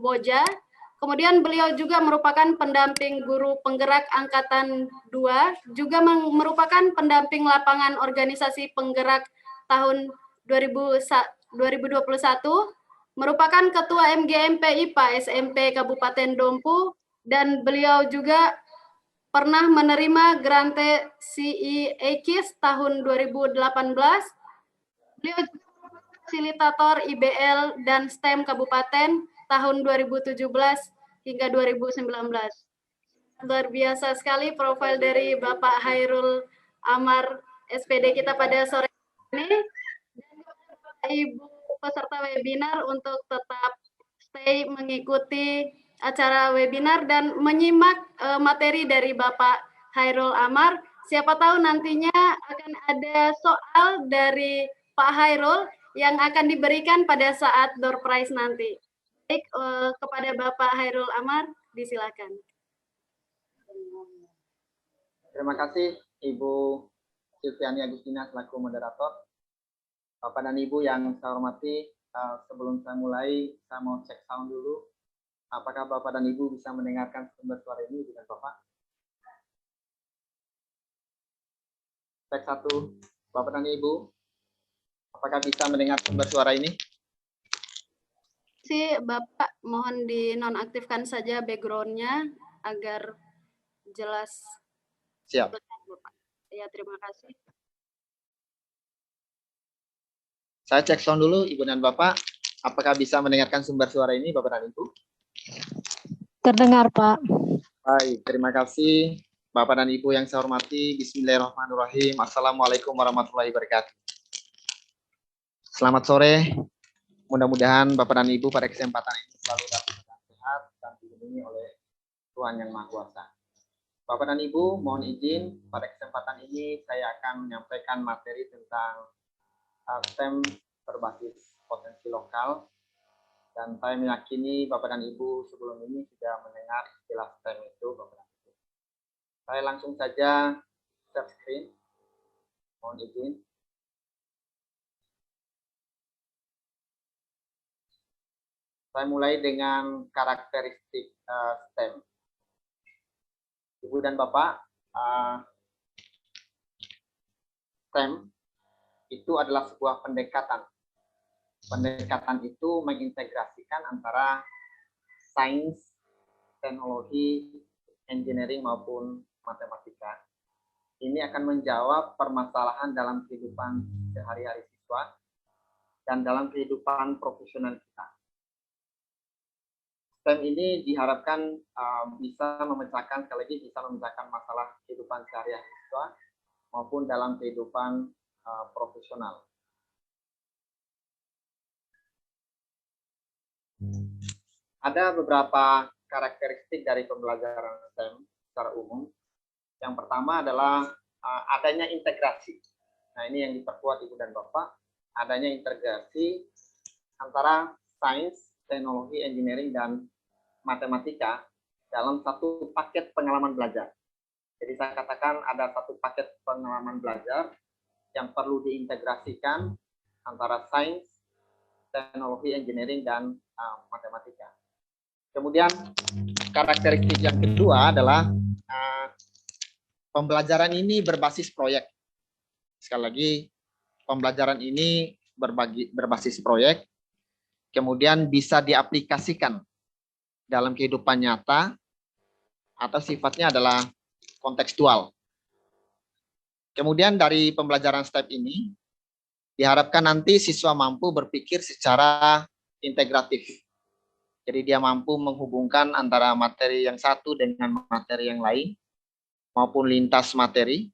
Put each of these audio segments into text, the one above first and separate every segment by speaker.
Speaker 1: Kamboja. Kemudian beliau juga merupakan pendamping guru penggerak Angkatan 2, juga merupakan pendamping lapangan organisasi penggerak tahun 2021, merupakan Ketua MGMP IPA SMP Kabupaten Dompu, dan beliau juga pernah menerima Grante CEAKIS tahun 2018. Beliau juga fasilitator IBL dan STEM Kabupaten tahun 2017 hingga 2019. Luar biasa sekali profil dari Bapak Hairul Amar SPD kita pada sore ini. Ibu peserta webinar untuk tetap stay mengikuti acara webinar dan menyimak materi dari Bapak Hairul Amar. Siapa tahu nantinya akan ada soal dari Pak Hairul yang akan diberikan pada saat door prize nanti. Baik, kepada Bapak Hairul Amar, disilakan.
Speaker 2: Terima kasih Ibu Silviani Agustina selaku moderator. Bapak dan Ibu yang saya hormati, sebelum saya mulai, saya mau cek sound dulu. Apakah Bapak dan Ibu bisa mendengarkan sumber suara ini dengan Bapak? Cek 1, Bapak dan Ibu. Apakah bisa mendengar sumber suara ini?
Speaker 1: Si Bapak mohon dinonaktifkan saja background-nya agar jelas.
Speaker 2: Siap.
Speaker 1: Ya, terima kasih.
Speaker 2: Saya cek sound dulu, Ibu dan Bapak. Apakah bisa mendengarkan sumber suara ini, Bapak dan Ibu?
Speaker 3: Terdengar, Pak.
Speaker 2: Baik, terima kasih. Bapak dan Ibu yang saya hormati, Bismillahirrahmanirrahim. Assalamualaikum warahmatullahi wabarakatuh. Selamat sore. Mudah-mudahan Bapak dan Ibu pada kesempatan ini selalu dalam keadaan sehat dan dilindungi oleh Tuhan Yang Maha Kuasa. Bapak dan Ibu, mohon izin pada kesempatan ini saya akan menyampaikan materi tentang STEM berbasis potensi lokal, dan saya meyakini Bapak dan Ibu sebelum ini sudah mendengar istilah STEM itu, Bapak dan Ibu. Saya langsung saja share screen. Mohon izin. Saya mulai dengan karakteristik STEM. Ibu dan Bapak, STEM itu adalah sebuah pendekatan. Pendekatan itu mengintegrasikan antara sains, teknologi, engineering maupun matematika. Ini akan menjawab permasalahan dalam kehidupan sehari-hari siswa dan dalam kehidupan profesional kita. STEM ini diharapkan bisa memecahkan, sekali lagi bisa memecahkan masalah kehidupan sehari-hari siswa maupun dalam kehidupan profesional. Ada beberapa karakteristik dari pembelajaran STEM secara umum. Yang pertama adalah adanya integrasi. Nah, ini yang diperkuat Ibu dan Bapak, adanya integrasi antara sains, teknologi, engineering, dan matematika dalam satu paket pengalaman belajar. Jadi saya katakan ada satu paket pengalaman belajar yang perlu diintegrasikan antara sains, teknologi, engineering, dan matematika. Kemudian karakteristik yang kedua adalah pembelajaran ini berbasis proyek. Sekali lagi, pembelajaran ini berbasis proyek, kemudian bisa diaplikasikan dalam kehidupan nyata, atau sifatnya adalah kontekstual. Kemudian dari pembelajaran STEP ini, diharapkan nanti siswa mampu berpikir secara integratif. Jadi dia mampu menghubungkan antara materi yang satu dengan materi yang lain, maupun lintas materi.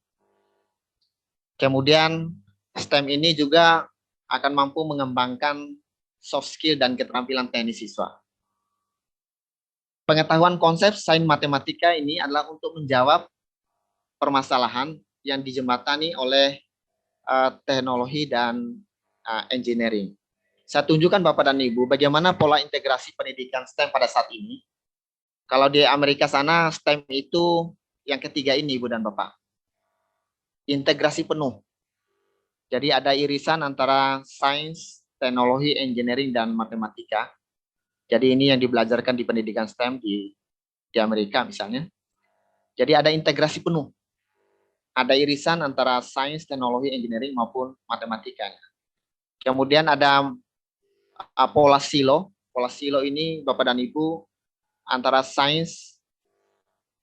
Speaker 2: Kemudian STEM ini juga akan mampu mengembangkan soft skill dan keterampilan teknis siswa. Pengetahuan konsep sains matematika ini adalah untuk menjawab permasalahan yang dijembatani oleh teknologi dan engineering. Saya tunjukkan Bapak dan Ibu bagaimana pola integrasi pendidikan STEM pada saat ini. Kalau di Amerika sana STEM itu yang ketiga ini Ibu dan Bapak. Integrasi penuh. Jadi ada irisan antara sains, teknologi, engineering, dan matematika. Jadi ini yang dibelajarkan di pendidikan STEM di Amerika misalnya. Jadi ada integrasi penuh. Ada irisan antara sains, teknologi, engineering maupun matematika. Kemudian ada pola silo. Pola silo ini Bapak dan Ibu antara sains,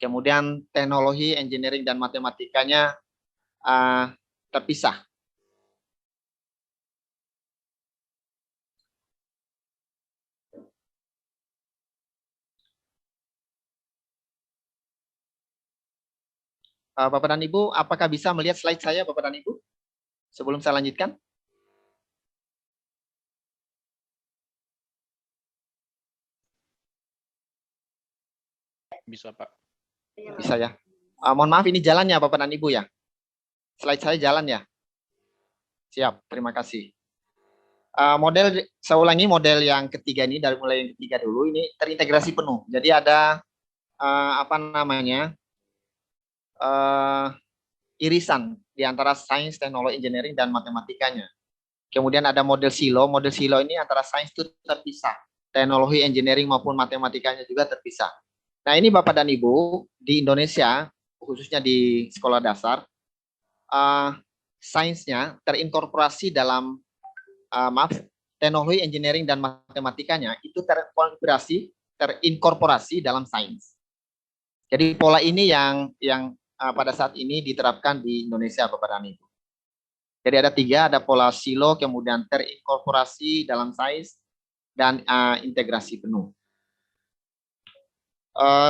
Speaker 2: kemudian teknologi, engineering dan matematikanya terpisah. Bapak dan Ibu, apakah bisa melihat slide saya, Bapak dan Ibu? Sebelum saya lanjutkan.
Speaker 4: Bisa, Pak.
Speaker 2: Bisa ya. Mohon maaf, ini jalannya Bapak dan Ibu ya. Slide saya jalan ya. Siap, terima kasih. Saya ulangi model yang ketiga ini, dari mulai yang ketiga dulu, ini terintegrasi penuh. Jadi ada irisan di antara sains, teknologi, engineering, dan matematikanya. Kemudian ada model silo. Model silo ini antara sains itu terpisah. Teknologi, engineering, maupun matematikanya juga terpisah. Nah, ini Bapak dan Ibu, di Indonesia, khususnya di sekolah dasar, sainsnya terinkorporasi dalam, teknologi, engineering, dan matematikanya itu terinkorporasi dalam sains. Jadi pola ini yang pada saat ini diterapkan di Indonesia, Bapak dan Ibu. Jadi ada tiga, ada pola silo, kemudian terinkorporasi dalam sains, dan integrasi penuh.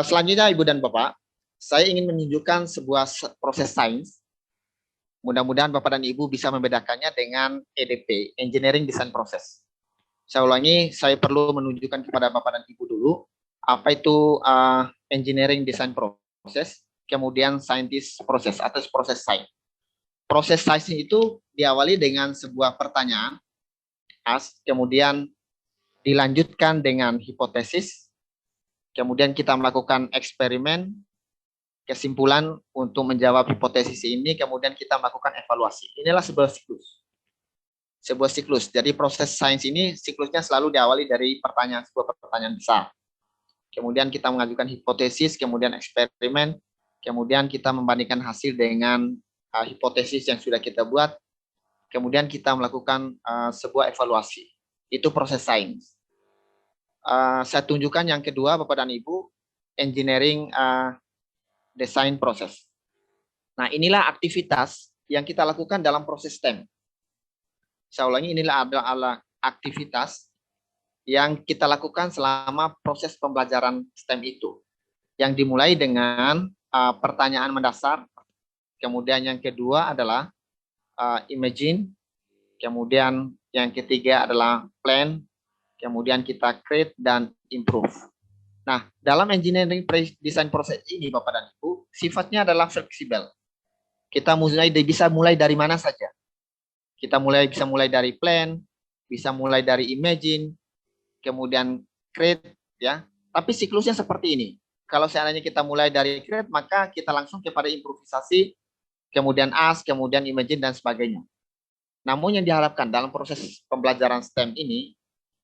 Speaker 2: Selanjutnya Ibu dan Bapak, saya ingin menunjukkan sebuah proses sains. Mudah-mudahan Bapak dan Ibu bisa membedakannya dengan EDP, Engineering Design Process. Saya ulangi, saya perlu menunjukkan kepada Bapak dan Ibu dulu, apa itu Engineering Design Process, kemudian Scientist Process atau proses sains. Proses sains itu diawali dengan sebuah pertanyaan, kemudian dilanjutkan dengan hipotesis, kemudian kita melakukan eksperimen, kesimpulan untuk menjawab hipotesis ini, kemudian kita melakukan evaluasi. Inilah sebuah siklus. Sebuah siklus. Jadi proses sains ini siklusnya selalu diawali dari sebuah pertanyaan besar. Kemudian kita mengajukan hipotesis, kemudian eksperimen, kemudian kita membandingkan hasil dengan hipotesis yang sudah kita buat, kemudian kita melakukan sebuah evaluasi. Itu proses sains. Saya tunjukkan yang kedua, Bapak dan Ibu, Engineering Design Process. Nah, inilah aktivitas yang kita lakukan dalam proses STEM. Saya ulangi, inilah adalah aktivitas yang kita lakukan selama proses pembelajaran STEM itu. Yang dimulai dengan pertanyaan mendasar, kemudian yang kedua adalah imagine, kemudian yang ketiga adalah plan, kemudian kita create dan improve. Nah, dalam engineering design proses ini, Bapak dan Ibu, sifatnya adalah fleksibel. Kita bisa mulai dari mana saja. Kita bisa mulai dari plan, bisa mulai dari imagine, kemudian create, ya. Tapi siklusnya seperti ini. Kalau seandainya kita mulai dari create, maka kita langsung kepada improvisasi, kemudian ask, kemudian imagine, dan sebagainya. Namun yang diharapkan dalam proses pembelajaran STEM ini,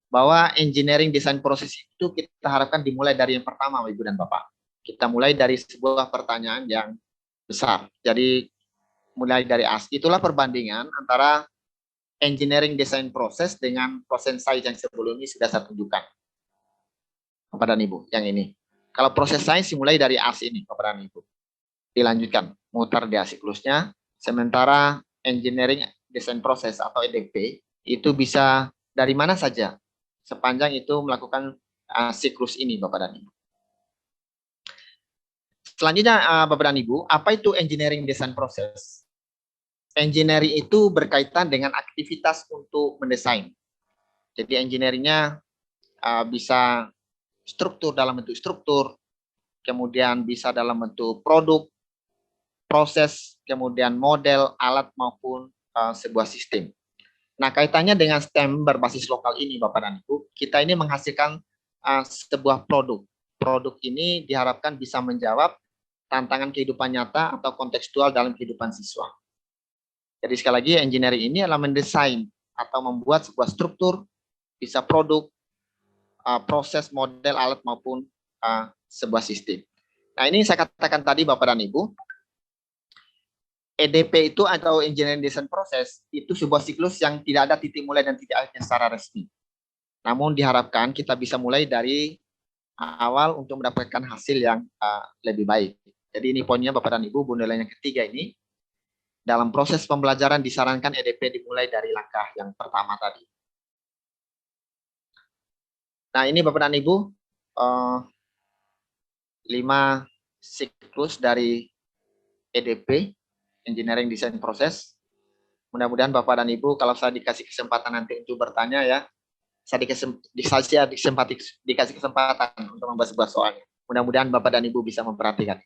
Speaker 2: bahwa engineering design proses itu kita harapkan dimulai dari yang pertama, Ibu dan Bapak. Kita mulai dari sebuah pertanyaan yang besar. Jadi mulai dari ask. Itulah perbandingan antara engineering design proses dengan proses sains yang sebelum ini sudah saya tunjukkan. Bapak dan Ibu, yang ini. Kalau proses sains dimulai dari ask ini, Bapak dan Ibu. Dilanjutkan, mutar dia siklusnya. Sementara engineering design proses atau EDP itu bisa dari mana saja, sepanjang itu melakukan siklus ini, Bapak dan Ibu. Selanjutnya, Bapak dan Ibu, apa itu engineering design process? Engineering itu berkaitan dengan aktivitas untuk mendesain. Jadi engineeringnya bisa struktur dalam bentuk struktur, kemudian bisa dalam bentuk produk, proses, kemudian model, alat, maupun sebuah sistem. Nah, kaitannya dengan STEM berbasis lokal ini, Bapak dan Ibu, kita ini menghasilkan sebuah produk. Produk ini diharapkan bisa menjawab tantangan kehidupan nyata atau kontekstual dalam kehidupan siswa. Jadi sekali lagi, engineering ini adalah mendesain atau membuat sebuah struktur, bisa produk, proses, model, alat maupun sebuah sistem. Nah, ini saya katakan tadi Bapak dan Ibu, EDP itu atau Engineering Design Process itu sebuah siklus yang tidak ada titik mulai dan titik akhirnya secara resmi. Namun diharapkan kita bisa mulai dari awal untuk mendapatkan hasil yang lebih baik. Jadi ini poinnya Bapak dan Ibu, nilai yang ketiga ini. Dalam proses pembelajaran disarankan EDP dimulai dari langkah yang pertama tadi. Nah, ini Bapak dan Ibu, 5 siklus dari EDP, Engineering Design Process. Mudah-mudahan Bapak dan Ibu, kalau saya dikasih kesempatan nanti untuk bertanya ya, saya dikasih kesempatan untuk membahas sebuah soalnya. Mudah-mudahan Bapak dan Ibu bisa memperhatikan.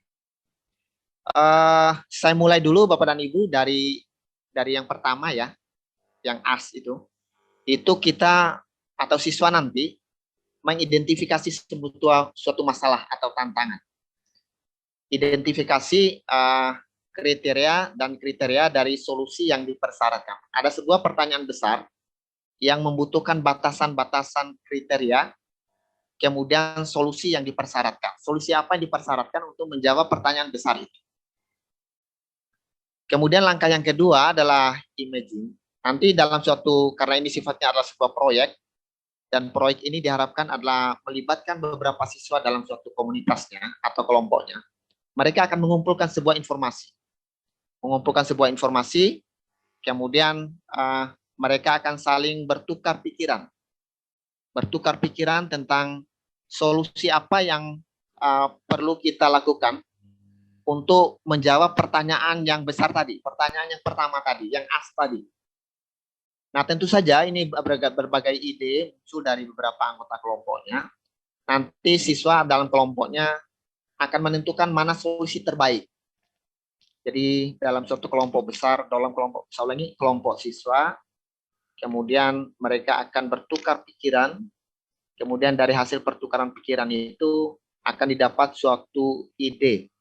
Speaker 2: Saya mulai dulu Bapak dan Ibu dari yang pertama ya, yang AS itu kita atau siswa nanti mengidentifikasi suatu masalah atau tantangan. Identifikasi kriteria dari solusi yang dipersyaratkan. Ada sebuah pertanyaan besar yang membutuhkan batasan-batasan kriteria, kemudian solusi yang dipersyaratkan. Solusi apa yang dipersyaratkan untuk menjawab pertanyaan besar itu. Kemudian langkah yang kedua adalah imaging. Nanti dalam karena ini sifatnya adalah sebuah proyek, dan proyek ini diharapkan adalah melibatkan beberapa siswa dalam suatu komunitasnya atau kelompoknya. Mereka akan mengumpulkan sebuah informasi, kemudian mereka akan saling bertukar pikiran tentang solusi apa yang perlu kita lakukan untuk menjawab pertanyaan yang besar tadi, pertanyaan yang pertama tadi, yang AS tadi. Nah, tentu saja ini berbagai ide muncul dari beberapa anggota kelompoknya. Nanti siswa dalam kelompoknya akan menentukan mana solusi terbaik. Jadi dalam suatu kelompok besar, kelompok siswa, kemudian mereka akan bertukar pikiran, kemudian dari hasil pertukaran pikiran itu akan didapat suatu ide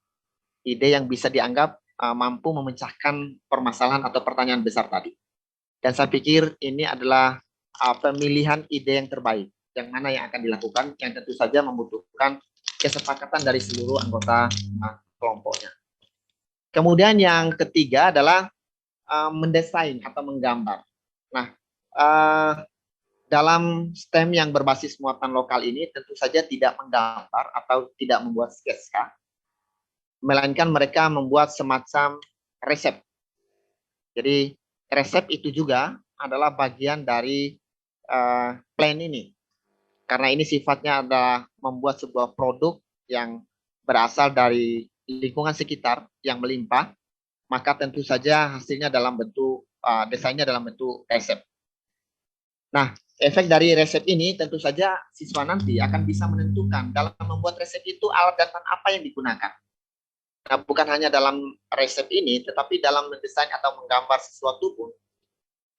Speaker 2: yang bisa dianggap mampu memecahkan permasalahan atau pertanyaan besar tadi. Dan saya pikir ini adalah pemilihan ide yang terbaik, yang mana yang akan dilakukan, yang tentu saja membutuhkan kesepakatan dari seluruh anggota kelompoknya. Kemudian yang ketiga adalah mendesain atau menggambar. Nah, dalam STEM yang berbasis muatan lokal ini tentu saja tidak menggambar atau tidak membuat sketsa, melainkan mereka membuat semacam resep. Jadi resep itu juga adalah bagian dari plan ini. Karena ini sifatnya adalah membuat sebuah produk yang berasal dari lingkungan sekitar yang melimpah, maka tentu saja hasilnya dalam bentuk desainnya dalam bentuk resep. Nah, efek dari resep ini tentu saja siswa nanti akan bisa menentukan dalam membuat resep itu alat dan bahan apa yang digunakan. Nah, bukan hanya dalam resep ini, tetapi dalam mendesain atau menggambar sesuatu pun,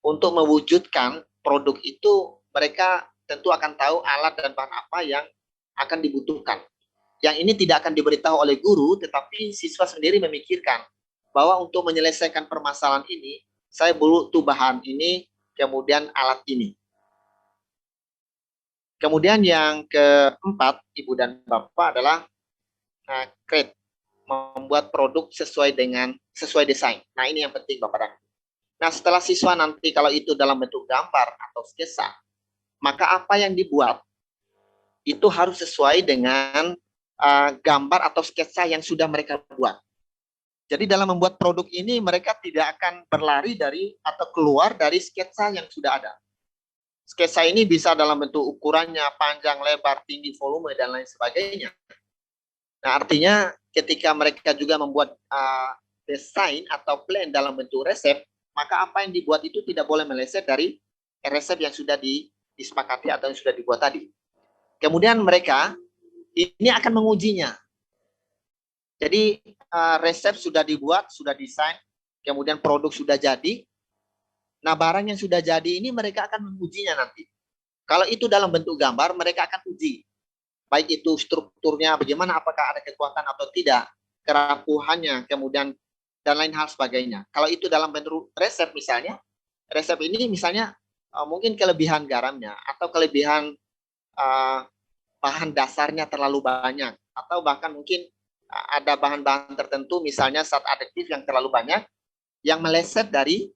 Speaker 2: untuk mewujudkan produk itu, mereka tentu akan tahu alat dan bahan apa yang akan dibutuhkan. Yang ini tidak akan diberitahu oleh guru, tetapi siswa sendiri memikirkan bahwa untuk menyelesaikan permasalahan ini, saya butuh bahan ini, kemudian alat ini. Kemudian yang keempat, Ibu dan Bapak, adalah create, membuat produk sesuai desain. Nah, ini yang penting Bapak dan Ibu. Nah, setelah siswa nanti kalau itu dalam bentuk gambar atau sketsa, maka apa yang dibuat itu harus sesuai dengan gambar atau sketsa yang sudah mereka buat. Jadi dalam membuat produk ini mereka tidak akan berlari dari atau keluar dari sketsa yang sudah ada. Sketsa ini bisa dalam bentuk ukurannya, panjang, lebar, tinggi, volume, dan lain sebagainya. Nah, artinya ketika mereka juga membuat desain atau plan dalam bentuk resep, maka apa yang dibuat itu tidak boleh meleset dari resep yang sudah disepakati atau yang sudah dibuat tadi. Kemudian mereka ini akan mengujinya. Jadi resep sudah dibuat, sudah desain, kemudian produk sudah jadi. Nah, barang yang sudah jadi ini mereka akan mengujinya nanti. Kalau itu dalam bentuk gambar, mereka akan uji. Baik itu strukturnya, bagaimana, apakah ada kekuatan atau tidak, kerapuhannya, kemudian dan lain hal sebagainya. Kalau itu dalam bentuk resep misalnya, resep ini misalnya mungkin kelebihan garamnya atau kelebihan bahan dasarnya terlalu banyak, atau bahkan mungkin ada bahan-bahan tertentu, misalnya zat adiktif yang terlalu banyak, yang meleset dari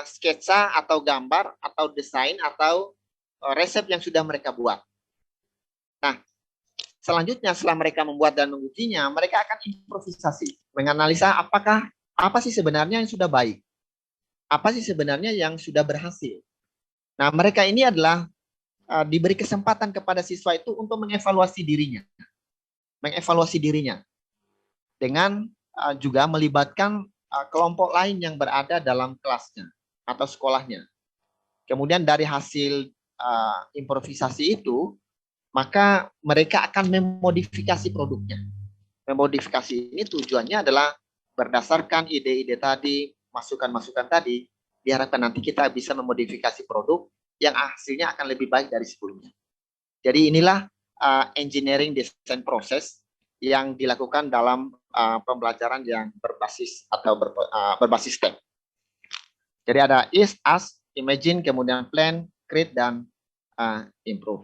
Speaker 2: sketsa atau gambar atau desain atau resep yang sudah mereka buat. Nah, selanjutnya setelah mereka membuat dan mengujinya, mereka akan improvisasi, menganalisa apa sih sebenarnya yang sudah baik, apa sih sebenarnya yang sudah berhasil. Nah, mereka ini adalah diberi kesempatan kepada siswa itu untuk mengevaluasi dirinya dengan juga melibatkan kelompok lain yang berada dalam kelasnya atau sekolahnya. Kemudian dari hasil improvisasi itu, maka mereka akan memodifikasi produknya. Memodifikasi ini tujuannya adalah berdasarkan ide-ide tadi, masukan-masukan tadi, diharapkan nanti kita bisa memodifikasi produk yang hasilnya akan lebih baik dari sebelumnya. Jadi inilah engineering design process yang dilakukan dalam pembelajaran yang berbasis atau berbasis STEM. Jadi ada is, ask, imagine, kemudian plan, create, dan improve.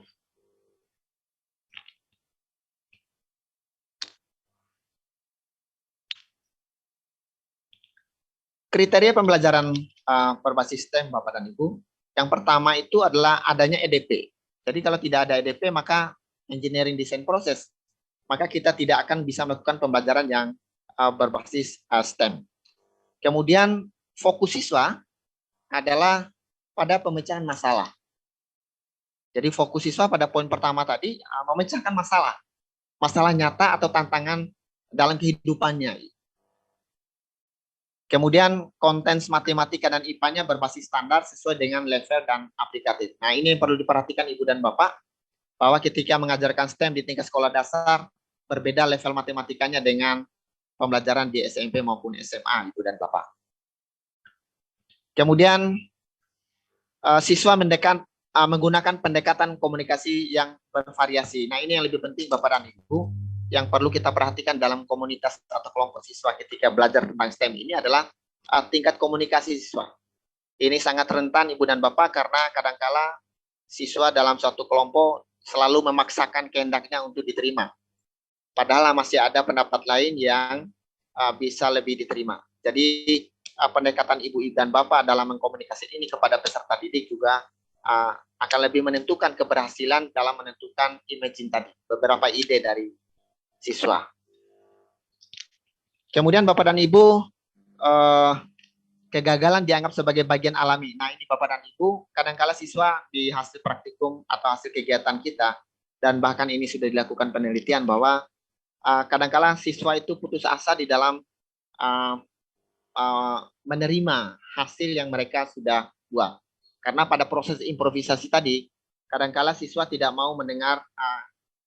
Speaker 2: Kriteria pembelajaran berbasis STEM, Bapak dan Ibu, yang pertama itu adalah adanya EDP. Jadi kalau tidak ada EDP, maka engineering design process, maka kita tidak akan bisa melakukan pembelajaran yang berbasis STEM. Kemudian fokus siswa adalah pada pemecahan masalah. Jadi fokus siswa pada poin pertama tadi, memecahkan masalah nyata atau tantangan dalam kehidupannya. Kemudian konten matematika dan IPA-nya berbasis standar sesuai dengan level dan aplikatif. Nah, ini yang perlu diperhatikan Ibu dan Bapak, bahwa ketika mengajarkan STEM di tingkat sekolah dasar, berbeda level matematikanya dengan pembelajaran di SMP maupun SMA, Ibu dan Bapak. Kemudian siswa menggunakan pendekatan komunikasi yang bervariasi. Nah, ini yang lebih penting Bapak dan Ibu, yang perlu kita perhatikan dalam komunitas atau kelompok siswa ketika belajar tentang STEM ini adalah tingkat komunikasi siswa. Ini sangat rentan Ibu dan Bapak karena kadangkala siswa dalam suatu kelompok selalu memaksakan kehendaknya untuk diterima. Padahal masih ada pendapat lain yang bisa lebih diterima. Jadi pendekatan Ibu dan Bapak dalam mengkomunikasikan ini kepada peserta didik juga akan lebih menentukan keberhasilan dalam menentukan imagine tadi, beberapa ide dari siswa. Kemudian Bapak dan Ibu, kegagalan dianggap sebagai bagian alami. Nah, ini Bapak dan Ibu, kadangkala siswa di hasil praktikum atau hasil kegiatan kita, dan bahkan ini sudah dilakukan penelitian bahwa kadangkala siswa itu putus asa di dalam menerima hasil yang mereka sudah buat. Karena pada proses improvisasi tadi, kadangkala siswa tidak mau mendengar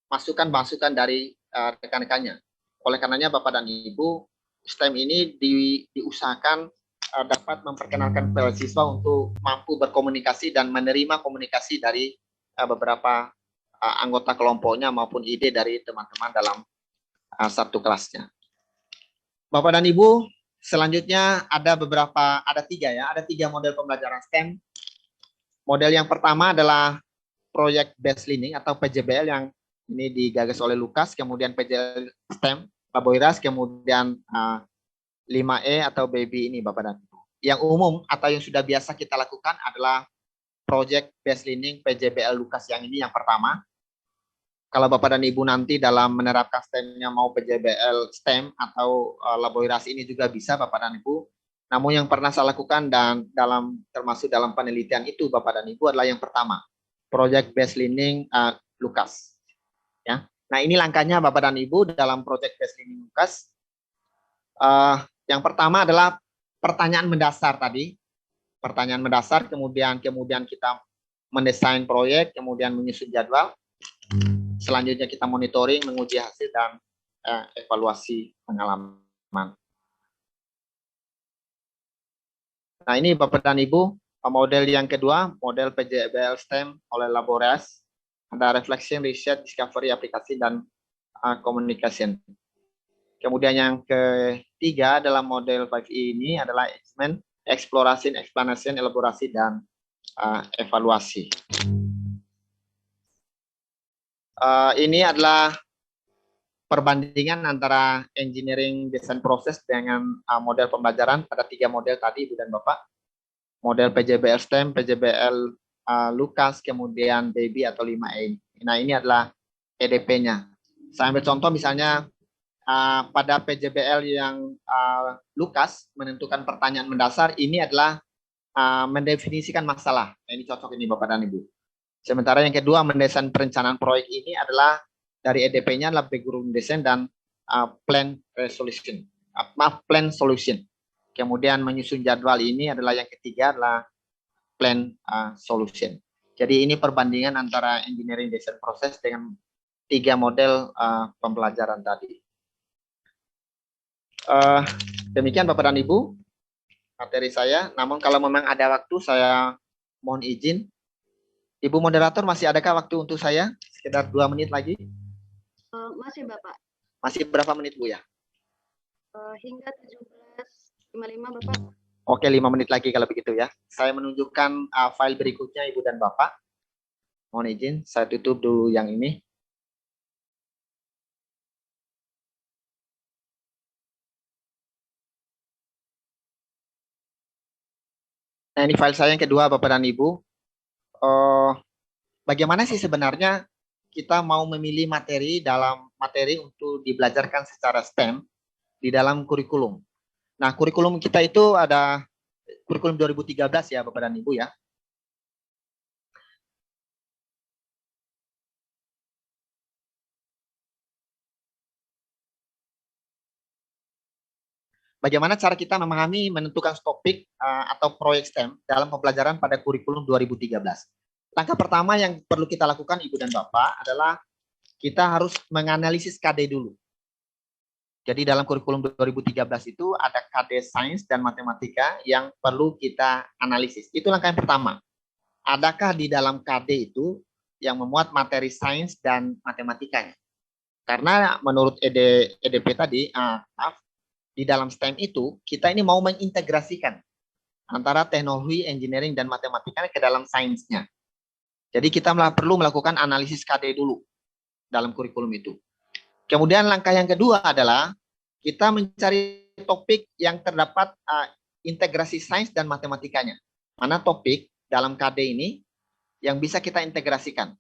Speaker 2: masukan-masukan dari rekan-rekannya. Oleh karenanya Bapak dan Ibu, STEM ini diusahakan dapat memperkenalkan siswa untuk mampu berkomunikasi dan menerima komunikasi dari beberapa anggota kelompoknya maupun ide dari teman-teman dalam satu kelasnya. Bapak dan Ibu, selanjutnya ada tiga model pembelajaran STEM. Model yang pertama adalah Project Based Learning atau PJBL yang ini digagas oleh Lukas, kemudian PJL STEM, Laboiras, kemudian 5E atau Baby ini Bapak dan Ibu. Yang umum atau yang sudah biasa kita lakukan adalah Project Based Learning PJBL Lukas yang ini yang pertama. Kalau Bapak dan Ibu nanti dalam menerapkan STEM-nya mau PJBL STEM atau Laboiras ini juga bisa Bapak dan Ibu. Namun yang pernah saya lakukan dan termasuk dalam penelitian itu Bapak dan Ibu adalah yang pertama, Project Based Learning Lukas. Ya. Nah, ini langkahnya Bapak dan Ibu dalam Project Based Learning Lukas. Yang pertama adalah pertanyaan mendasar tadi. Pertanyaan mendasar, kemudian kita mendesain proyek, kemudian menyusun jadwal. Selanjutnya kita monitoring, menguji hasil, dan evaluasi pengalaman. Nah, ini Bapak dan Ibu, model yang kedua, model PJBL STEM oleh Laboiras. Ada reflection, research, discovery, aplikasi, dan communication. Kemudian yang ketiga dalam model 5E ini adalah eksplorasi, explanation, elaborasi, dan evaluasi. Ini adalah perbandingan antara engineering design proses dengan model pembelajaran pada 3 model tadi, Ibu dan Bapak. Model PJBL STEM, PJBL Lukas, kemudian Baby atau 5E. Nah, ini adalah EDP-nya. Saya ambil contoh misalnya pada PJBL yang Lukas menentukan pertanyaan mendasar, ini adalah mendefinisikan masalah. Nah, ini cocok ini Bapak dan Ibu. Sementara yang kedua, mendesain perencanaan proyek ini adalah dari EDP-nya adalah background design dan plan resolution. Plan solution. Kemudian menyusun jadwal ini adalah yang ketiga adalah plan solution. Jadi ini perbandingan antara engineering design proses dengan 3 model pembelajaran tadi. Demikian Bapak dan Ibu materi saya. Namun kalau memang ada waktu saya mohon izin. Ibu moderator, masih adakah waktu untuk saya? Sekitar 2 menit lagi.
Speaker 1: Masih Bapak.
Speaker 2: Masih berapa menit Bu ya?
Speaker 1: Hingga 17.55 Bapak.
Speaker 2: Oke, 5 menit lagi kalau begitu ya. Saya menunjukkan file berikutnya Ibu dan Bapak. Mohon izin, saya tutup dulu yang ini. Nah, ini file saya yang kedua Bapak dan Ibu. Bagaimana sih sebenarnya kita mau memilih materi untuk dibelajarkan secara STEM di dalam kurikulum. Nah, kurikulum kita itu ada kurikulum 2013 ya Bapak dan Ibu ya. Bagaimana cara kita memahami menentukan topik atau proyek STEM dalam pembelajaran pada kurikulum 2013. Langkah pertama yang perlu kita lakukan Ibu dan Bapak adalah kita harus menganalisis KD dulu. Jadi dalam kurikulum 2013 itu ada KD sains dan matematika yang perlu kita analisis. Itu langkah yang pertama. Adakah di dalam KD itu yang memuat materi sains dan matematikanya? Karena menurut EDP tadi, di dalam STEM itu kita ini mau mengintegrasikan antara teknologi, engineering, dan matematika ke dalam sainsnya. Jadi kita perlu melakukan analisis KD dulu dalam kurikulum itu. Kemudian langkah yang kedua adalah kita mencari topik yang terdapat integrasi sains dan matematikanya. Mana topik dalam KD ini yang bisa kita integrasikan.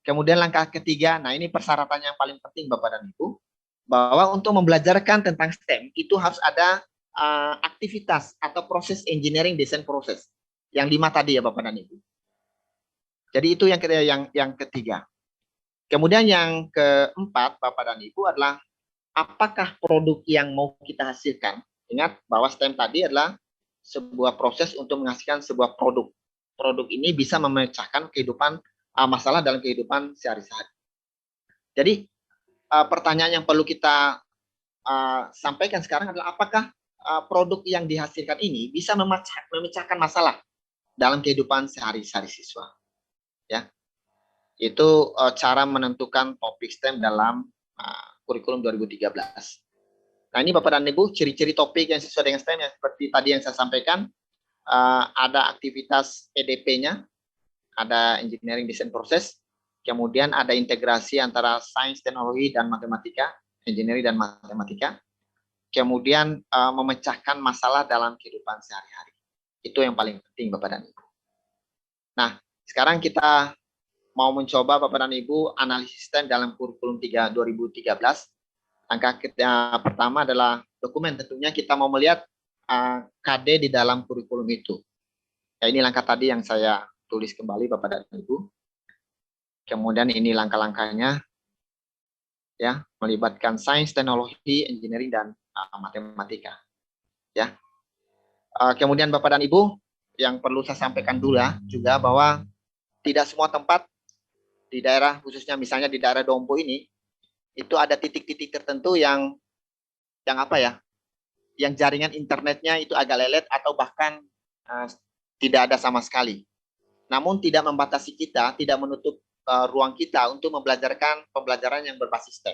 Speaker 2: Kemudian langkah ketiga, nah ini persyaratan yang paling penting Bapak dan Ibu, bahwa untuk membelajarkan tentang STEM itu harus ada aktivitas atau proses engineering design proses. Yang 5 tadi ya Bapak dan Ibu. Jadi itu yang ketiga. Kemudian yang keempat Bapak dan Ibu adalah apakah produk yang mau kita hasilkan. Ingat bahwa STEM tadi adalah sebuah proses untuk menghasilkan sebuah produk. Produk ini bisa memecahkan masalah dalam kehidupan sehari-hari. Jadi pertanyaan yang perlu kita sampaikan sekarang adalah apakah produk yang dihasilkan ini bisa memecahkan masalah dalam kehidupan sehari-hari siswa. Ya, itu cara menentukan topik STEM dalam kurikulum 2013. Nah ini Bapak dan Ibu ciri-ciri topik yang sesuai dengan STEM yang seperti tadi yang saya sampaikan, ada aktivitas EDP-nya, ada engineering design proses, kemudian ada integrasi antara sains, teknologi, dan matematika, engineering dan matematika. Kemudian memecahkan masalah dalam kehidupan sehari-hari. Itu yang paling penting Bapak dan Ibu. Nah, sekarang kita mau mencoba Bapak dan Ibu analisis STEM dalam kurikulum 2013. Langkah pertama adalah dokumen. Tentunya kita mau melihat KD di dalam kurikulum itu. Ya, ini langkah tadi yang saya tulis kembali Bapak dan Ibu. Kemudian ini langkah-langkahnya, ya, melibatkan sains, teknologi, engineering, dan matematika. Ya. Kemudian Bapak dan Ibu, yang perlu saya sampaikan dulu juga bahwa tidak semua tempat di daerah, khususnya misalnya di daerah Dompo ini, itu ada titik-titik tertentu yang apa ya, yang jaringan internetnya itu agak lelet atau bahkan tidak ada sama sekali. Namun tidak membatasi kita, tidak menutup ruang kita untuk membelajarkan pembelajaran yang berbasis STEM.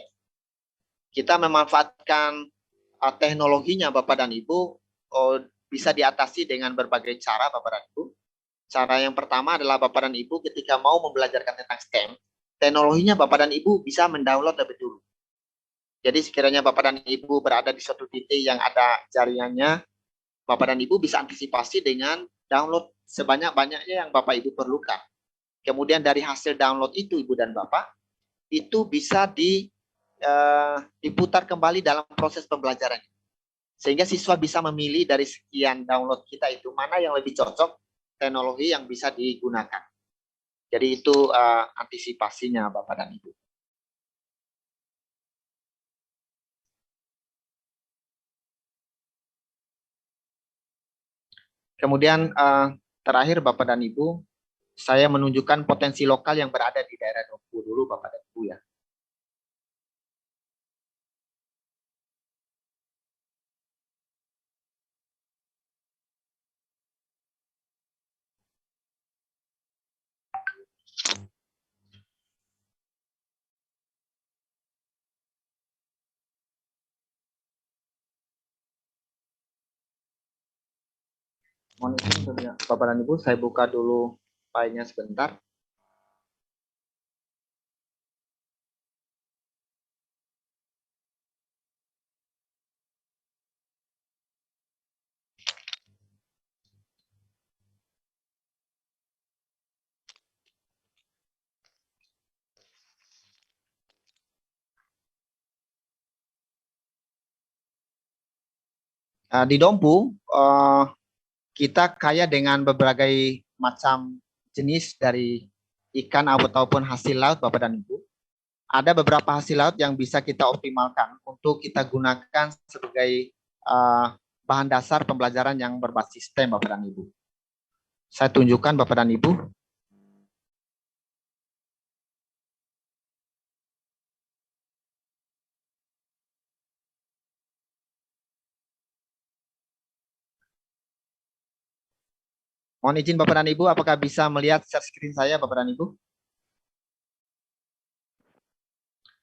Speaker 2: Kita memanfaatkan teknologinya Bapak dan Ibu bisa diatasi dengan berbagai cara Bapak dan Ibu. Cara yang pertama adalah Bapak dan Ibu ketika mau membelajarkan tentang STEM, teknologinya Bapak dan Ibu bisa mendownload lebih dulu. Jadi sekiranya Bapak dan Ibu berada di suatu titik yang ada jaringannya, Bapak dan Ibu bisa antisipasi dengan download sebanyak-banyaknya yang Bapak Ibu perlukan. Kemudian dari hasil download itu Ibu dan Bapak, itu bisa diputar kembali dalam proses pembelajaran. Sehingga siswa bisa memilih dari sekian download kita itu mana yang lebih cocok teknologi yang bisa digunakan. Jadi itu antisipasinya Bapak dan Ibu. Kemudian terakhir Bapak dan Ibu, saya menunjukkan potensi lokal yang berada di daerah Dompu dulu Bapak dan Ibu ya. Mohon izin Bapak dan Ibu, saya buka dulu filenya sebentar. Di Dompu, kita kaya dengan berbagai macam jenis dari ikan ataupun hasil laut Bapak dan Ibu. Ada beberapa hasil laut yang bisa kita optimalkan untuk kita gunakan sebagai bahan dasar pembelajaran yang berbasis STEM Bapak dan Ibu. Saya tunjukkan Bapak dan Ibu. Mohon izin Bapak dan Ibu, apakah bisa melihat share screen saya Bapak dan Ibu?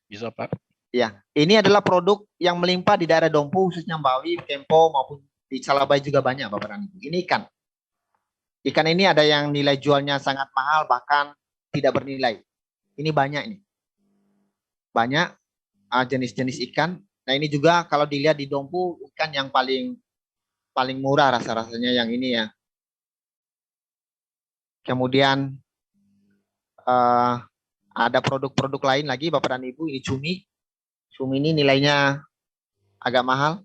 Speaker 4: Bisa Pak.
Speaker 2: Ya, ini adalah produk yang melimpah di daerah Dompu, khususnya Mbawi, Kempo, maupun di Calabai juga banyak Bapak dan Ibu. Ini ikan. Ikan ini ada yang nilai jualnya sangat mahal, bahkan tidak bernilai. Ini banyak ini. Banyak jenis-jenis ikan. Nah ini juga kalau dilihat di Dompu, ikan yang paling murah rasa-rasanya yang ini ya. Kemudian ada produk-produk lain lagi Bapak dan Ibu, ini cumi. Cumi ini nilainya agak mahal.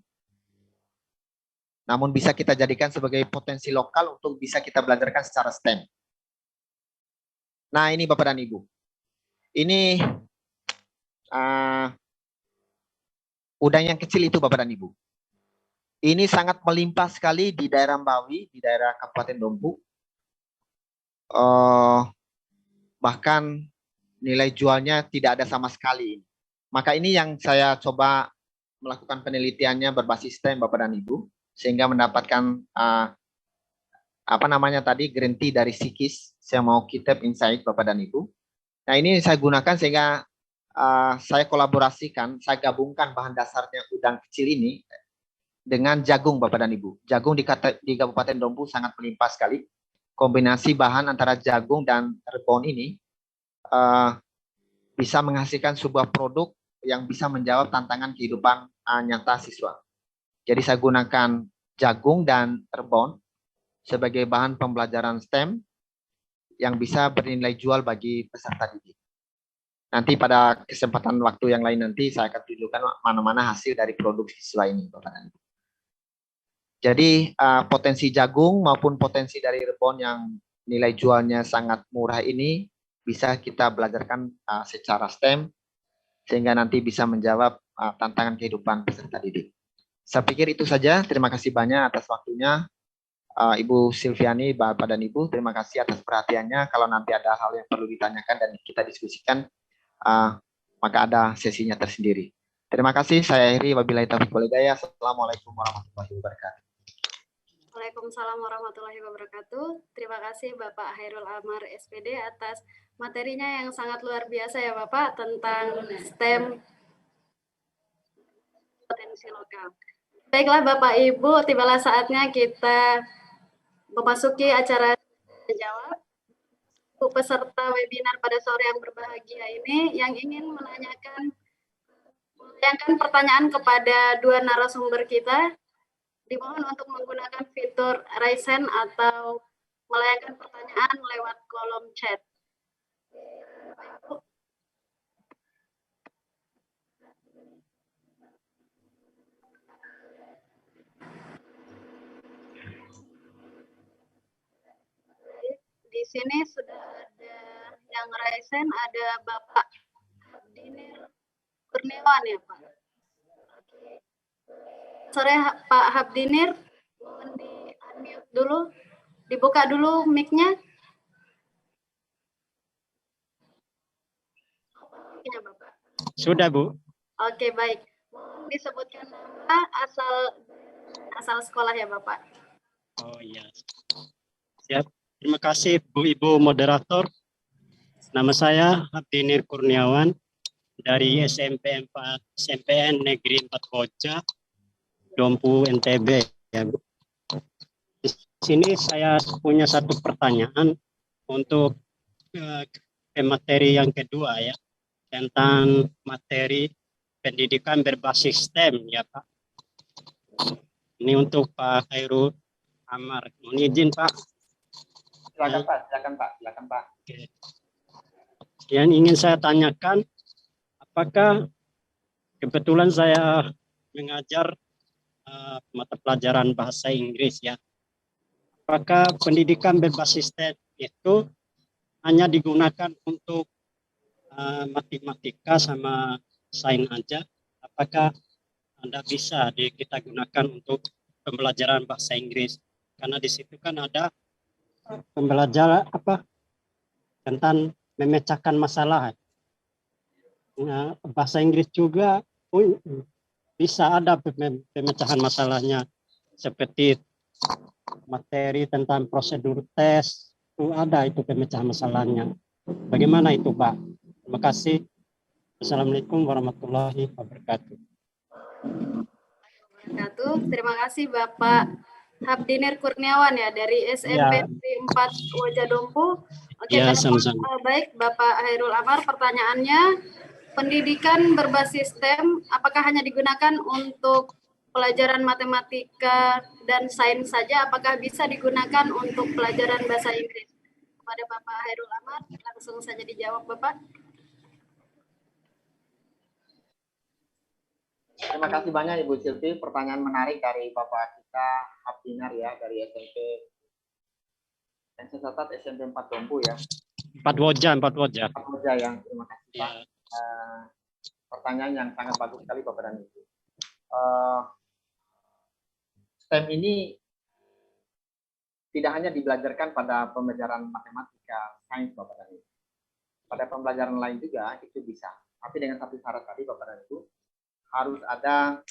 Speaker 2: Namun bisa kita jadikan sebagai potensi lokal untuk bisa kita belajarkan secara STEM. Nah ini Bapak dan Ibu. Ini udang yang kecil itu Bapak dan Ibu. Ini sangat melimpah sekali di daerah Mbawi, di daerah Kabupaten Dompu. Bahkan nilai jualnya tidak ada sama sekali. Maka ini yang saya coba melakukan penelitiannya berbasis STEM Bapak dan Ibu, sehingga mendapatkan green tea dari Sikis, saya mau kitab insight Bapak dan Ibu. Nah ini saya gunakan sehingga saya kolaborasikan, saya gabungkan bahan dasarnya udang kecil ini dengan jagung Bapak dan Ibu. Jagung di Kabupaten Dompu sangat melimpah sekali. Kombinasi bahan antara jagung dan rebon ini bisa menghasilkan sebuah produk yang bisa menjawab tantangan kehidupan nyata siswa. Jadi saya gunakan jagung dan rebon sebagai bahan pembelajaran STEM yang bisa bernilai jual bagi peserta didik. Nanti pada kesempatan waktu yang lain nanti saya akan tunjukkan mana-mana hasil dari produk siswa ini Bapak dan Ibu. Jadi potensi jagung maupun potensi dari rebon yang nilai jualnya sangat murah ini bisa kita belajarkan secara STEM sehingga nanti bisa menjawab tantangan kehidupan peserta didik. Saya pikir itu saja. Terima kasih banyak atas waktunya. Ibu Silviani, Bapak dan Ibu, terima kasih atas perhatiannya. Kalau nanti ada hal yang perlu ditanyakan dan kita diskusikan, maka ada sesinya tersendiri. Terima kasih. Saya akhiri. Wabillahi taufiq wal hidayah. Assalamualaikum warahmatullahi wabarakatuh.
Speaker 1: Waalaikumsalam warahmatullahi wabarakatuh. Terima kasih Bapak Hairul Amar SPD atas materinya yang sangat luar biasa ya Bapak tentang STEM potensi lokal. Baiklah Bapak Ibu, tibalah saatnya kita memasuki acara jawab. peserta webinar pada sore yang berbahagia ini yang ingin melayangkan pertanyaan kepada dua narasumber kita. Dimohon untuk menggunakan fitur raise hand atau melayangkan pertanyaan lewat kolom chat. Di sini sudah ada yang raise hand, ada Bapak Habdinir Kurniawan ya Pak. Sore Pak Habdinir, mohon di unmute dulu, dibuka dulu mic-nya. Ya, Bapak.
Speaker 5: Sudah, Bu.
Speaker 1: Oke, baik. Mohon disebutkan nama, asal sekolah ya Bapak.
Speaker 5: Oh iya. Siap. Terima kasih Bu Ibu moderator. Nama saya Habdinir Kurniawan dari SMPN Negeri 4 Koja, Dompu NTB ya, Bu. Di sini saya punya satu pertanyaan untuk materi yang kedua ya, tentang materi pendidikan berbasis STEM ya Pak. Ini untuk Pak Khairul Amar. Mohon izin Pak.
Speaker 2: Silakan Pak.
Speaker 5: Oke. Yang ingin saya tanyakan, apakah kebetulan saya mengajar mata pelajaran bahasa Inggris ya. Apakah pendidikan berbasis STEM itu hanya digunakan untuk matematika sama sains aja? Apakah Anda bisa kita gunakan untuk pembelajaran bahasa Inggris? Karena di situ kan ada pembelajaran tentang memecahkan masalah. Nah, bahasa Inggris juga bisa ada pemecahan masalahnya, seperti materi tentang prosedur tes, itu ada itu pemecahan masalahnya. Bagaimana itu Pak? Terima kasih. Assalamualaikum warahmatullahi wabarakatuh.
Speaker 1: Terima kasih Bapak Habdinir Kurniawan ya dari SMP Negeri 4 Wajah Dompu. Oke,
Speaker 5: ya, sama-sama.
Speaker 1: Baik Bapak Khairul Amar, pertanyaannya, pendidikan berbasis STEM apakah hanya digunakan untuk pelajaran matematika dan sains saja? Apakah bisa digunakan untuk pelajaran bahasa Inggris? Kepada Bapak Khairul Amar, langsung saja dijawab Bapak.
Speaker 2: Terima kasih banyak Ibu Silvi, pertanyaan menarik dari Bapak kita Habdinir ya, dari SMP yang saya catat SMP 4 Dompu ya.
Speaker 5: 4 Wajah
Speaker 2: yang terima kasih Pak. Pertanyaan yang sangat bagus sekali Bapak dan Ibu. STEM ini tidak hanya dibelajarkan pada pembelajaran matematika, sains Bapak dan Ibu. Pada pembelajaran lain juga itu bisa. Tapi dengan satu syarat tadi Bapak dan Ibu, harus ada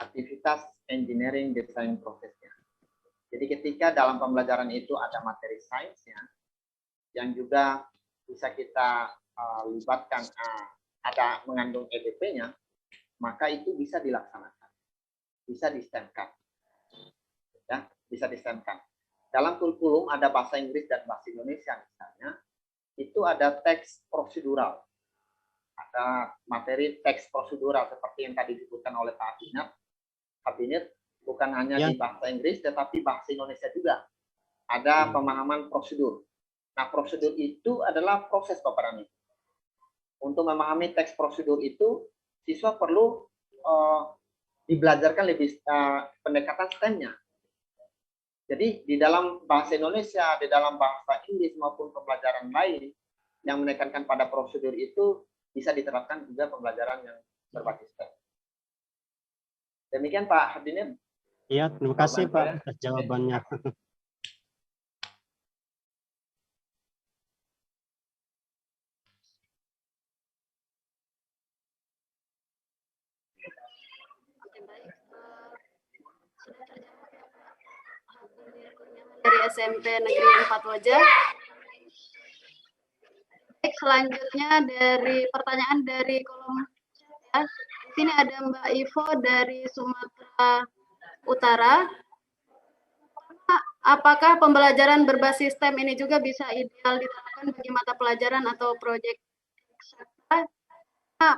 Speaker 2: aktivitas engineering design prosesnya. Jadi ketika dalam pembelajaran itu ada materi sainsnya, yang juga bisa kita libatkan, ada mengandung EBP-nya, maka itu bisa dilaksanakan, bisa di-STEM-kan. Ya, bisa di-STEM-kan. Dalam kurikulum ada bahasa Inggris dan bahasa Indonesia misalnya, itu ada teks prosedural. Ada materi teks prosedural seperti yang tadi disebutkan oleh Pak Habdinir, bukan hanya di bahasa Inggris tetapi bahasa Indonesia juga. Ada pemahaman prosedur. Nah, prosedur itu adalah proses Bapak dan Ibu. Untuk memahami teks prosedur itu, siswa perlu dibelajarkan lebih pendekatan STEM-nya. Jadi di dalam bahasa Indonesia, di dalam bahasa Inggris maupun pembelajaran lain yang menekankan pada prosedur itu bisa diterapkan juga pembelajaran yang berbasis STEM. Demikian Pak Habdinir.
Speaker 5: Iya, terima kasih Pak atas jawabannya.
Speaker 1: Dari SMP Negeri 4 Wajah. Selanjutnya dari pertanyaan dari kolom ya. Di sini ada Mbak Ivo dari Sumatera Utara. apakah pembelajaran berbasis STEM ini juga bisa ideal diterapkan bagi mata pelajaran atau proyek eksakta? Nah,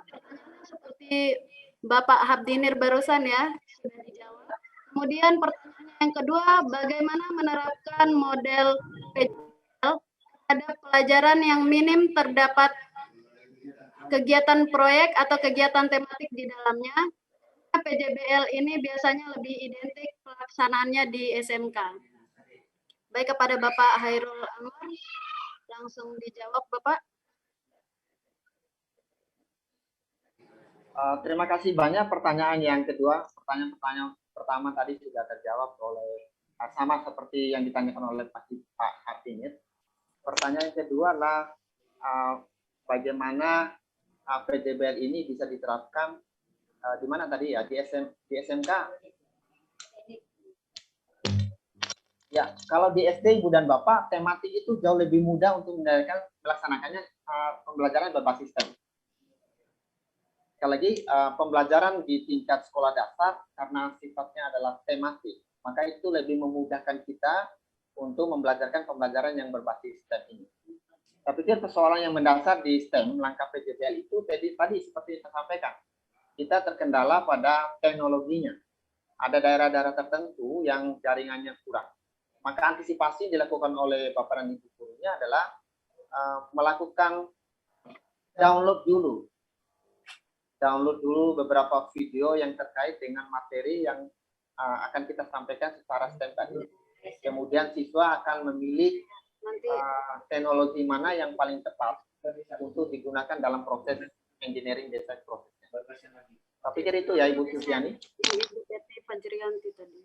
Speaker 1: seperti Bapak Habdinir barusan ya, sudah dijawab. Kemudian pertanyaan yang kedua, bagaimana menerapkan model PJL pada pelajaran yang minim terdapat kegiatan proyek atau kegiatan tematik di dalamnya? PJBL ini biasanya lebih identik pelaksanaannya di SMK. Baik, kepada Bapak Hairul Anwar, langsung dijawab Bapak.
Speaker 2: Terima kasih banyak. Pertanyaan yang kedua, pertanyaan pertama tadi sudah terjawab oleh sama seperti yang ditanyakan oleh Pak Habdinir. Pertanyaan yang kedua adalah bagaimana PJBL ini bisa diterapkan di mana tadi ya, di SMK. Ya, kalau di SD Ibu dan Bapak, tematik itu jauh lebih mudah untuk melaksanakannya pembelajaran berbasis STEM. Sekali lagi, pembelajaran di tingkat sekolah dasar karena sifatnya adalah tematik, maka itu lebih memudahkan kita untuk membelajarkan pembelajaran yang berbasis STEM ini. Saya pikir persoalan yang mendasar di STEM, langkah PJBL itu tadi seperti saya sampaikan, kita terkendala pada teknologinya. Ada daerah-daerah tertentu yang jaringannya kurang. Maka antisipasi dilakukan oleh Bapak dan Ibu gurunya adalah melakukan download dulu beberapa video yang terkait dengan materi yang akan kita sampaikan secara STEM tadi. Kemudian siswa akan memilih teknologi mana yang paling tepat untuk digunakan dalam proses engineering design prosesnya. Saya pikir itu ya Ibu Sufiani.
Speaker 1: Ibu Teti Fajrianti tadi.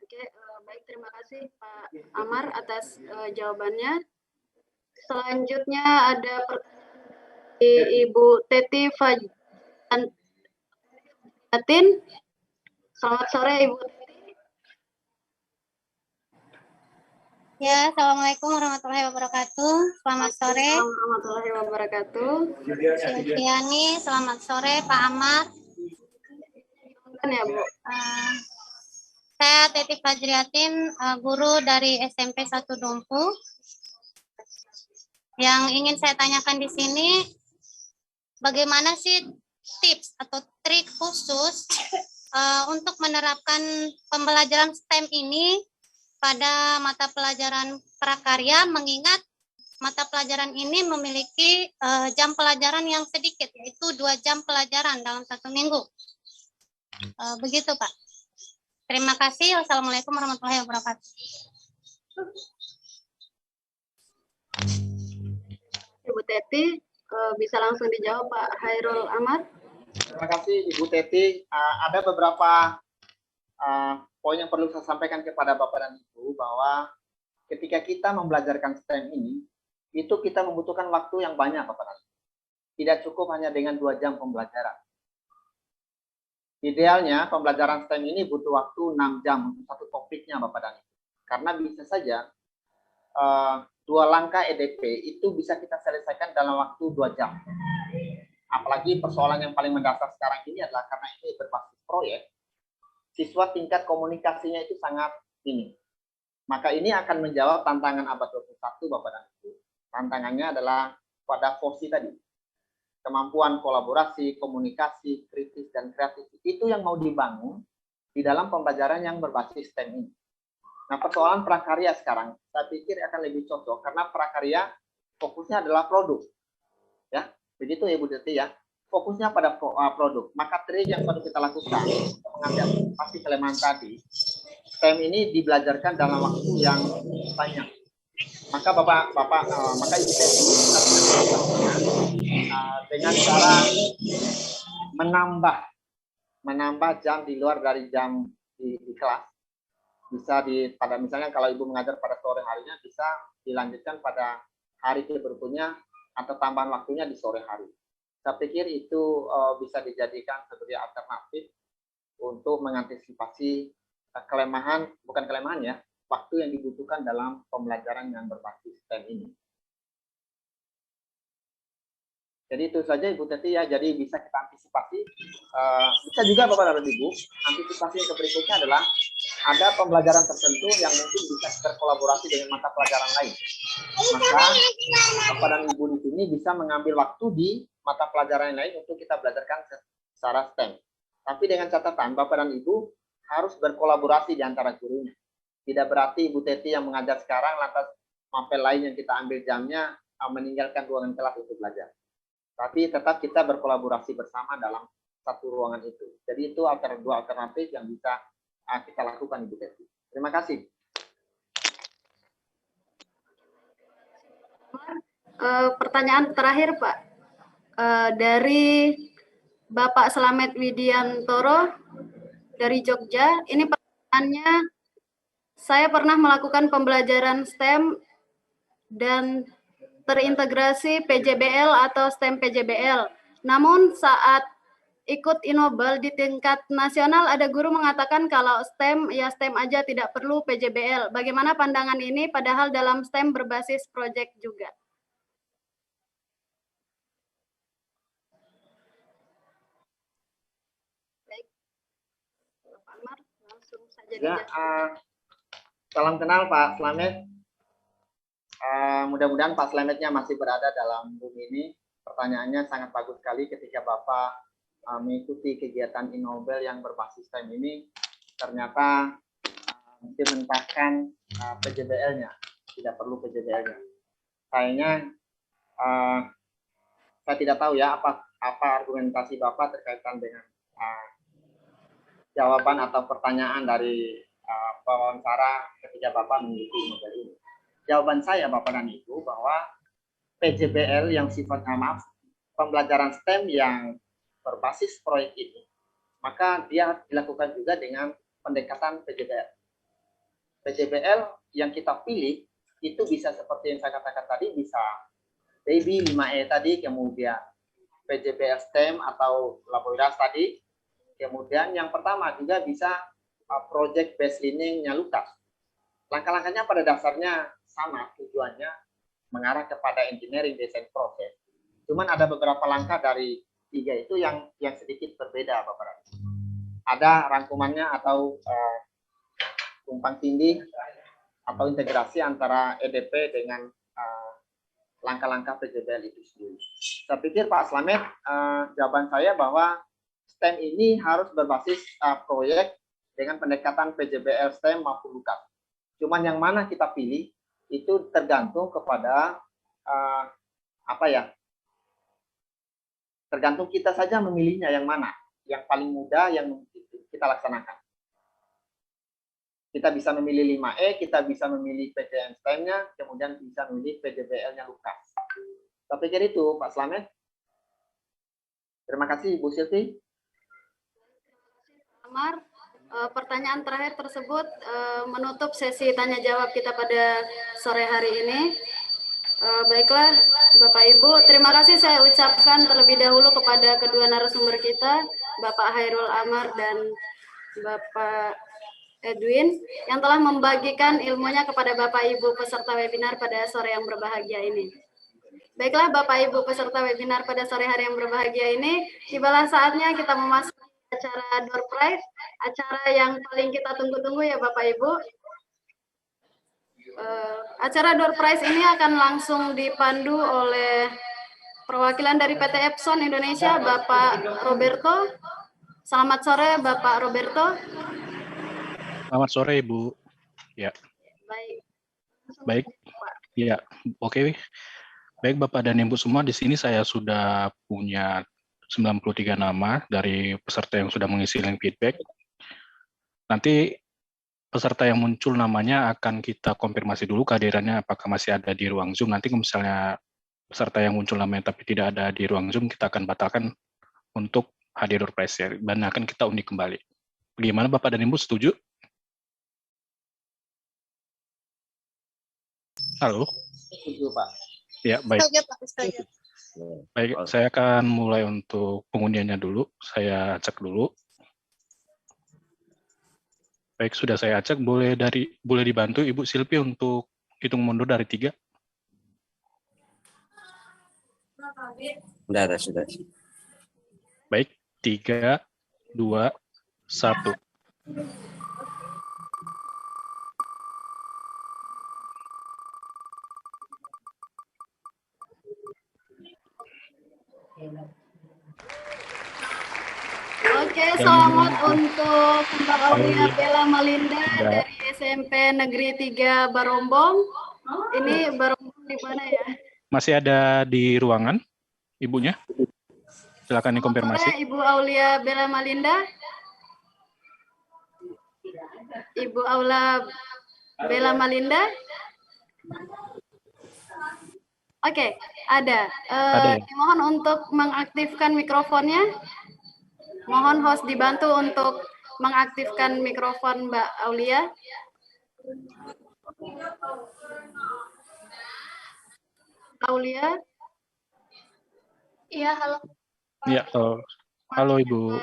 Speaker 1: Oke, baik, terima kasih Pak Amar atas jawabannya. Selanjutnya ada pertanyaan dari Ibu Teti Fajriatin. Selamat sore Ibu Teti.
Speaker 6: Ya, Assalamualaikum warahmatullahi wabarakatuh. Selamat sore.
Speaker 1: Warahmatullahi wabarakatuh.
Speaker 6: Silviani, selamat sore Pak Ahmad.
Speaker 1: Ya, Bu.
Speaker 6: Saya Teti Fajriatin, guru dari SMP 1 Dumpu. Yang ingin saya tanyakan di sini, bagaimana sih tips atau trik khusus untuk menerapkan pembelajaran STEM ini pada mata pelajaran prakarya, mengingat mata pelajaran ini memiliki jam pelajaran yang sedikit, yaitu 2 jam pelajaran dalam 1 minggu. Begitu Pak. Terima kasih. Wassalamualaikum warahmatullahi wabarakatuh.
Speaker 1: Ibu Teti, bisa langsung dijawab Pak Hairul Ahmad.
Speaker 2: Terima kasih Ibu Teti. Ada beberapa poin yang perlu saya sampaikan kepada Bapak dan Ibu, bahwa ketika kita membelajarkan STEM ini, itu kita membutuhkan waktu yang banyak Bapak dan Ibu. Tidak cukup hanya dengan 2 jam pembelajaran. Idealnya pembelajaran STEM ini butuh waktu 6 jam untuk satu topiknya Bapak dan Ibu. Karena bisa saja 2 langkah EDP itu bisa kita selesaikan dalam waktu 2 jam. Apalagi persoalan yang paling mendasar sekarang ini adalah karena ini berbasis proyek, siswa tingkat komunikasinya itu sangat tinggi. Maka ini akan menjawab tantangan abad 21 Bapak dan Ibu. Tantangannya adalah pada fosi tadi. Kemampuan kolaborasi, komunikasi, kritis, dan kreatif itu yang mau dibangun di dalam pembelajaran yang berbasis STEM ini. Nah, persoalan prakarya sekarang, saya pikir akan lebih cocok karena prakarya fokusnya adalah produk. Ya, begitu ya Bu Teti ya. Fokusnya pada produk. Maka trik yang perlu kita lakukan untuk mengambil pasti kelemahan tadi, STEM ini dibelajarkan dalam waktu yang banyak. Maka maka Ibu Teti dengan cara menambah jam di luar dari jam di kelas. Bisa pada misalnya kalau Ibu mengajar pada sore harinya, bisa dilanjutkan pada hari berikutnya atau tambahan waktunya di sore hari. Saya pikir itu bisa dijadikan sebagai alternatif untuk mengantisipasi bukan kelemahan ya, waktu yang dibutuhkan dalam pembelajaran yang berbasis STEM ini. Jadi itu saja Ibu Teti ya, jadi bisa kita antisipasi. Bisa juga Bapak dan Ibu, antisipasi yang berikutnya adalah ada pembelajaran tertentu yang mungkin bisa berkolaborasi dengan mata pelajaran lain. Maka Bapak dan Ibu di sini bisa mengambil waktu di mata pelajaran lain untuk kita belajarkan secara STEM. Tapi dengan catatan Bapak dan Ibu harus berkolaborasi di antara gurunya. Tidak berarti Ibu Teti yang mengajar sekarang lantas mapel lain yang kita ambil jamnya meninggalkan ruangan kelas untuk belajar. Tapi tetap kita berkolaborasi bersama dalam satu ruangan itu. Jadi itu dua alternatif yang bisa kita lakukan Ibu Teti. Terima kasih.
Speaker 1: Pertanyaan terakhir Pak, dari Bapak Slamet Widiantoro dari Jogja. Ini pertanyaannya, saya pernah melakukan pembelajaran STEM dan terintegrasi PJBL atau STEM PJBL. Namun saat ikut Inobel di tingkat nasional ada guru mengatakan kalau STEM ya STEM aja, tidak perlu PJBL. Bagaimana pandangan ini padahal dalam STEM berbasis proyek juga? Baik. Bapak Amar, langsung saja
Speaker 2: Ya,
Speaker 1: dijawab.
Speaker 2: salam kenal Pak Slamet. Mudah-mudahan Pak Slametnya masih berada dalam room ini. Pertanyaannya sangat bagus sekali ketika Bapak mengikuti kegiatan Inobel yang berbasis STEM ini, ternyata dimentahkan PJBL-nya, tidak perlu PJBL-nya. Sayangnya saya tidak tahu ya apa argumentasi Bapak terkaitan dengan jawaban atau pertanyaan dari wawancara ketika Bapak mengikuti Inobel ini. Jawaban saya Bapak dan Ibu bahwa PJBL yang sifatnya pembelajaran STEM yang berbasis proyek ini, maka dia dilakukan juga dengan pendekatan PJBL. PJBL yang kita pilih itu bisa seperti yang saya katakan tadi, bisa Baby 5E tadi, kemudian PJBL STEM atau Laboras tadi, kemudian yang pertama juga bisa project based learning-nya Lukas. Langkah-langkahnya pada dasarnya sama, tujuannya mengarah kepada engineering design proses. Cuman ada beberapa langkah dari tiga itu yang sedikit berbeda, Bapak. Ada rangkumannya atau tumpang tindih atau integrasi antara EDP dengan langkah-langkah PJBL itu sendiri. Saya pikir Pak Slamet, jawaban saya bahwa STEM ini harus berbasis proyek dengan pendekatan PJBL STEM maupun Lukas. Cuman yang mana kita pilih itu tergantung kepada tergantung kita saja memilihnya yang mana, yang paling mudah yang kita laksanakan. Kita bisa memilih 5E, kita bisa memilih PJM STEM-nya, kemudian bisa memilih PJBL-nya Lukas. Saya pikir itu Pak Slamet. Terima kasih Ibu Silvi.
Speaker 1: Amar, pertanyaan terakhir tersebut menutup sesi tanya jawab kita pada sore hari ini. Baiklah Bapak Ibu, terima kasih saya ucapkan terlebih dahulu kepada kedua narasumber kita, Bapak Hairul Amar dan Bapak Edwin, yang telah membagikan ilmunya kepada Bapak Ibu peserta webinar pada sore yang berbahagia ini. Baiklah Bapak Ibu peserta webinar pada sore hari yang berbahagia ini, tibalah saatnya kita memasuki acara door prize, acara yang paling kita tunggu-tunggu ya Bapak Ibu. Acara door prize ini akan langsung dipandu oleh perwakilan dari PT Epson Indonesia, Bapak Roberto. Selamat sore Bapak Roberto.
Speaker 4: Selamat sore Ibu. Ya. Baik. Ya, oke. Baik Bapak dan Ibu semua, di sini saya sudah punya 93 nama dari peserta yang sudah mengisi link feedback. Nanti peserta yang muncul namanya akan kita konfirmasi dulu kehadirannya apakah masih ada di ruang Zoom. Nanti kalau misalnya peserta yang muncul namanya tapi tidak ada di ruang Zoom, kita akan batalkan untuk hadir door prize dan akan kita undi kembali. Bagaimana Bapak dan Ibu, setuju? Halo?
Speaker 2: Setuju Pak.
Speaker 4: Ya, baik.
Speaker 6: Setuju, Pak. Setuju.
Speaker 4: Baik, saya akan mulai untuk pengundiannya dulu. Saya cek dulu. Baik, sudah saya acak. Boleh dibantu Ibu Silvi untuk hitung mundur dari 3.
Speaker 7: Sudah.
Speaker 4: Baik, 3, 2, 1.
Speaker 1: Oke, selamat untuk Mbak Aulia Bella Malinda
Speaker 4: Ya.
Speaker 1: dari SMP Negeri 3 Barombong. Ini Barombong di mana ya?
Speaker 4: Masih ada di ruangan ibunya? Silakan dikonfirmasi.
Speaker 1: Selamat sore, Ibu Aulia Bella Malinda. Ibu Aula Bella Malinda. Oke, ada.
Speaker 4: Ada ya?
Speaker 1: Dimohon untuk mengaktifkan mikrofonnya. Mohon host dibantu untuk mengaktifkan mikrofon Mbak Aulia. Aulia.
Speaker 6: Iya, halo.
Speaker 4: Ya, halo Ibu.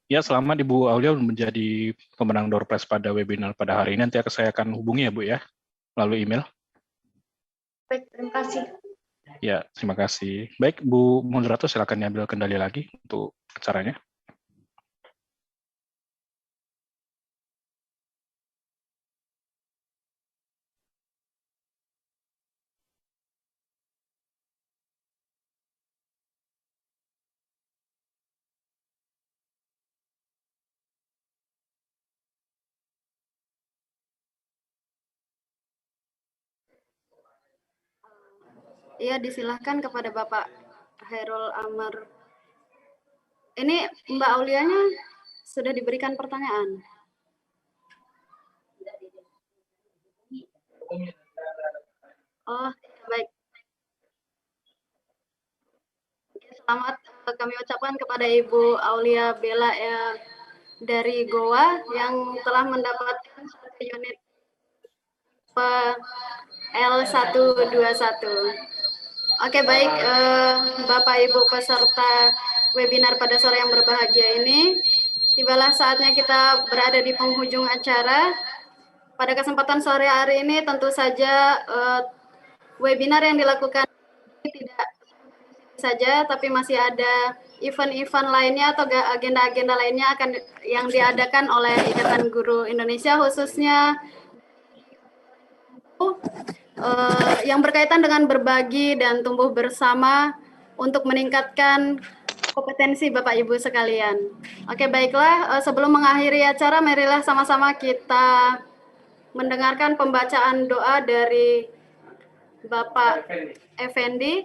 Speaker 4: Ya, selamat Ibu Aulia menjadi pemenang door prize pada webinar pada hari ini. Nanti saya akan hubungi ya Bu ya, melalui email.
Speaker 6: Baik, terima kasih.
Speaker 4: Ya, terima kasih. Baik, Bu Moderator, silakan diambil kendali lagi untuk acaranya.
Speaker 1: Iya, disilahkan kepada Bapak Hairul Amar. Ini Mbak Aulianya sudah diberikan pertanyaan. Oh, baik. Selamat kami ucapkan kepada Ibu Aulia Bella dari Goa yang telah mendapatkan satu unit L121. Oke, baik Bapak Ibu peserta webinar pada sore yang berbahagia ini, tibalah saatnya kita berada di penghujung acara. Pada kesempatan sore hari ini tentu saja webinar yang dilakukan tidak saja, tapi masih ada event-event lainnya atau agenda-agenda lainnya yang diadakan oleh Ikatan Guru Indonesia, khususnya yang berkaitan dengan berbagi dan tumbuh bersama untuk meningkatkan kompetensi Bapak Ibu sekalian. Oke, baiklah, sebelum mengakhiri acara, marilah sama-sama kita mendengarkan pembacaan doa dari Bapak Effendi.